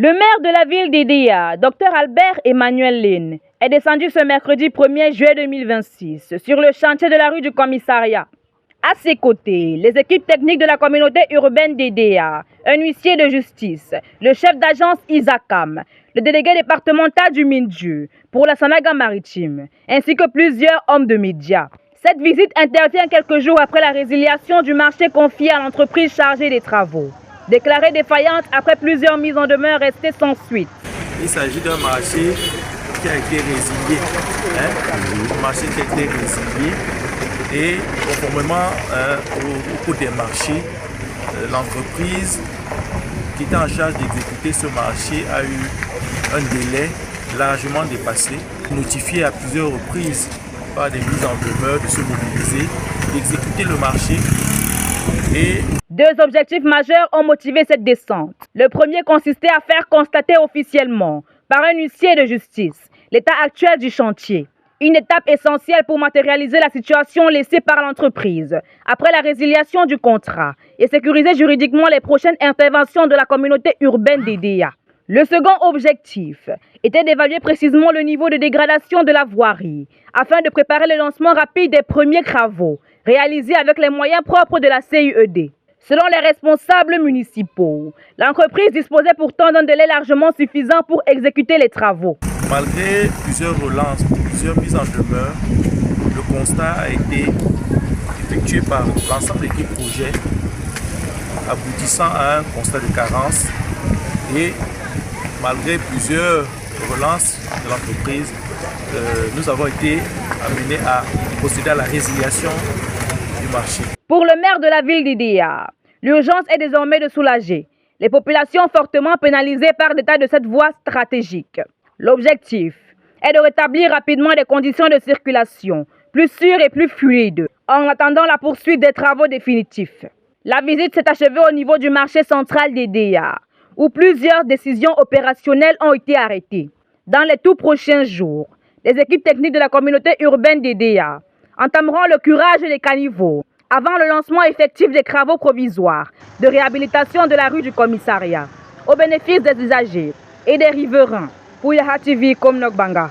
Le maire de la ville d'Edéa, Dr Albert Emmanuel Lin, est descendu ce mercredi 1er juillet 2026 sur le chantier de la rue du commissariat. À ses côtés, les équipes techniques de la communauté urbaine d'Edéa, un huissier de justice, le chef d'agence Isakam, le délégué départemental du Minju pour la Sanaga maritime, ainsi que plusieurs hommes de médias. Cette visite intervient quelques jours après la résiliation du marché confié à l'entreprise chargée des travaux, déclarée défaillante après plusieurs mises en demeure restées sans suite. Il s'agit d'un marché qui a été résilié, un marché qui a été résilié et conformément au cours des marchés, l'entreprise qui était en charge d'exécuter ce marché a eu un délai largement dépassé, notifié à plusieurs reprises par des mises en demeure de se mobiliser, d'exécuter le marché. Deux objectifs majeurs ont motivé cette descente. Le premier consistait à faire constater officiellement, par un huissier de justice, l'état actuel du chantier. Une étape essentielle pour matérialiser la situation laissée par l'entreprise après la résiliation du contrat et sécuriser juridiquement les prochaines interventions de la communauté urbaine d'Edéa. Le second objectif était d'évaluer précisément le niveau de dégradation de la voirie afin de préparer le lancement rapide des premiers travaux réalisés avec les moyens propres de la CUED. Selon les responsables municipaux, l'entreprise disposait pourtant d'un délai largement suffisant pour exécuter les travaux. Malgré plusieurs relances, plusieurs mises en demeure, le constat a été effectué par l'ensemble des équipes projet, aboutissant à un constat de carence. Et malgré plusieurs relances de l'entreprise, nous avons été amenés à procéder à la résiliation du marché. Pour le maire de la ville d'Edéa, l'urgence est désormais de soulager les populations fortement pénalisées par l'état de cette voie stratégique. L'objectif est de rétablir rapidement des conditions de circulation plus sûres et plus fluides, en attendant la poursuite des travaux définitifs. La visite s'est achevée au niveau du marché central d'Edéa, où plusieurs décisions opérationnelles ont été arrêtées. Dans les tout prochains jours, les équipes techniques de la communauté urbaine d'Edéa entameront le curage des caniveaux avant le lancement effectif des travaux provisoires de réhabilitation de la rue du commissariat, au bénéfice des usagers et des riverains. Pour Yaha TV comme Nokbanga.